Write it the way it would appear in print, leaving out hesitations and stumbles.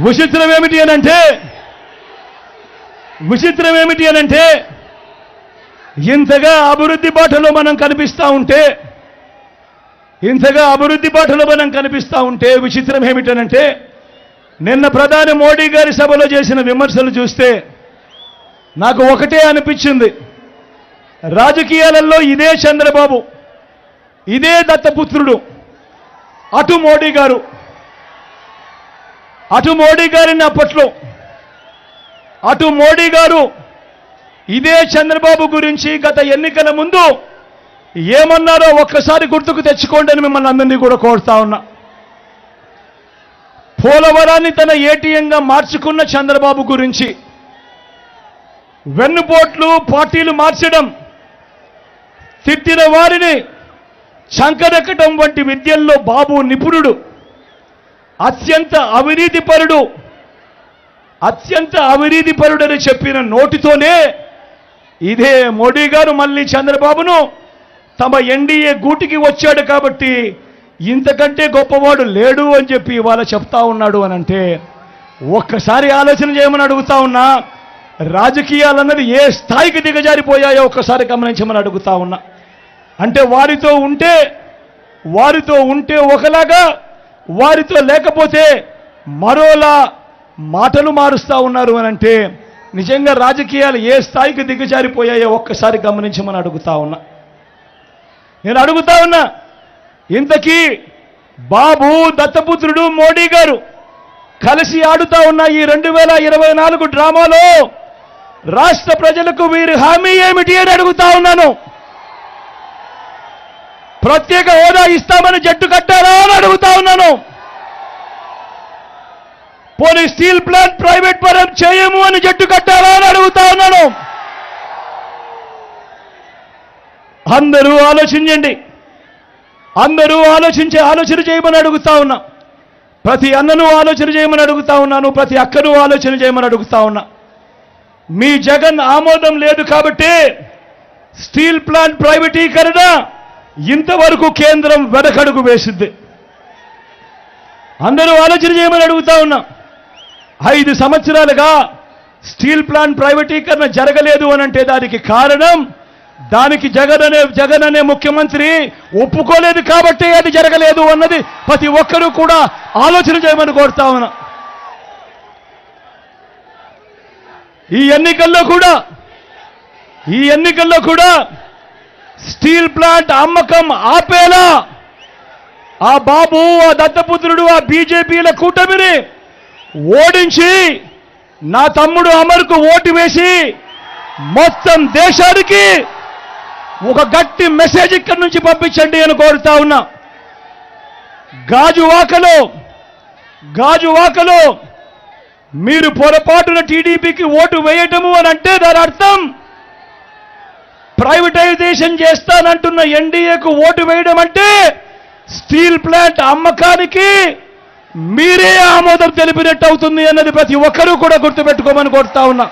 విచిత్రం ఏమిటి అనంటే ఇంతగా అభివృద్ధి బాటలో మనం కనిపిస్తా ఉంటే విచిత్రం ఏమిటనంటే నిన్న ప్రధాని మోడీ గారి సభలో చేసిన విమర్శలు చూస్తే నాకు ఒకటే అనిపించింది. రాజకీయాలలో ఇదే చంద్రబాబు, ఇదే దత్తపుత్రుడు, అటు మోడీ గారిని అప్పట్లో అటు మోడీ గారు ఇదే చంద్రబాబు గురించి గత ఎన్నికల ముందు ఏమన్నారో ఒక్కసారి గుర్తుకు తెచ్చుకోండి అని మిమ్మల్ని అందరినీ కూడా కోరుతా ఉన్నా. పోలవరాన్ని తన ఏటీఎంగా మార్చుకున్న చంద్రబాబు గురించి, వెన్నుపోట్లు పార్టీలు మార్చడం, తిట్టిన వారిని చంకరెక్కడం వంటి విద్యల్లో బాబు నిపుణుడు, అత్యంత అవినీతిపరుడని చెప్పిన నోటితోనే ఇదే మోడీ గారు మళ్ళీ చంద్రబాబును తమ ఎన్డీఏ గూటికి వచ్చాడు కాబట్టి ఇంతకంటే గొప్పవాడు లేడు అని చెప్పి ఇవాళ చెప్తా ఉన్నాడు అని అంటే ఒక్కసారి ఆలోచన చేయమని అడుగుతా ఉన్నా. రాజకీయాలన్నది ఏ స్థాయికి దిగజారిపోయాయో ఒక్కసారి గమనించమని అడుగుతా ఉన్నా. అంటే వారితో ఉంటే ఒకలాగా, వారితో లేకపోతే మరోలా మాటలు మారుస్తా ఉన్నారు అని అంటే నిజంగా రాజకీయాలు ఏ స్థాయికి దిగజారిపోయాయో ఒక్కసారి గమనించమని అడుగుతా ఉన్నా. నేను అడుగుతా ఉన్నా, ఇంతకీ బాబు, దత్తపుత్రుడు, మోడీ గారు కలిసి ఆడుతా ఉన్న ఈ 2024 డ్రామాలో రాష్ట్ర ప్రజలకు వీరి హామీ ఏమిటి అని అడుగుతా ఉన్నాను. ప్రత్యేక హోదా ఇస్తామని జట్టు కట్టారా అని అడుగుతా ఉన్నాను. పోనీ స్టీల్ ప్లాంట్ ప్రైవేట్ పరం చేయము అని జట్టు కట్టారా అని అడుగుతా ఉన్నాను. అందరూ ఆలోచించండి, ఆలోచన చేయమని అడుగుతా ఉన్నా. ప్రతి అన్నను ఆలోచన చేయమని అడుగుతా ఉన్నాను, ప్రతి అక్కను ఆలోచన చేయమని అడుగుతా ఉన్నా. మీ జగన్ ఆమోదం లేదు కాబట్టి స్టీల్ ప్లాంట్ ప్రైవేటీకరణ ఇంతవరకు కేంద్రం వెనకడుగు వేసింది. అందరూ ఆలోచన చేయమని అడుగుతా ఉన్నా. 5 సంవత్సరాలుగా స్టీల్ ప్లాంట్ ప్రైవేటీకరణ జరగలేదు అనంటే దానికి కారణం, దానికి జగన్ అనే ముఖ్యమంత్రి ఒప్పుకోలేదు కాబట్టి అది జరగలేదు అన్నది ప్రతి ఒక్కరూ కూడా ఆలోచన చేయమని కోరుతా ఉన్నా. ఈ ఎన్నికల్లో కూడా స్టీల్ ప్లాంట్ అమ్మకం ఆపేలా ఆ బాబు, ఆ దత్తపుత్రుడు, ఆ బీజేపీల కూటమిని ఓడించి నా తమ్ముడు అమర్కు ఓటు వేసి మొత్తం దేశానికి ఒక గట్టి మెసేజ్ ఇక్కడి నుంచి పంపించండి అని కోరుతా ఉన్నా. గాజువాకలో మీరు పొరపాటున టీడీపీకి ఓటు వేయటము అని అంటే దాని అర్థం ప్రైవేటైజేషన్ చేస్తానంటున్న ఎన్డీఏకు ఓటు వేయడం అంటే స్టీల్ ప్లాంట్ అమ్మకానికి మీరే ఆమోదం తెలిపినట్టు అవుతుంది అన్నది ప్రతి ఒక్కరూ కూడా గుర్తుపెట్టుకోమని కోరుతా ఉన్నా.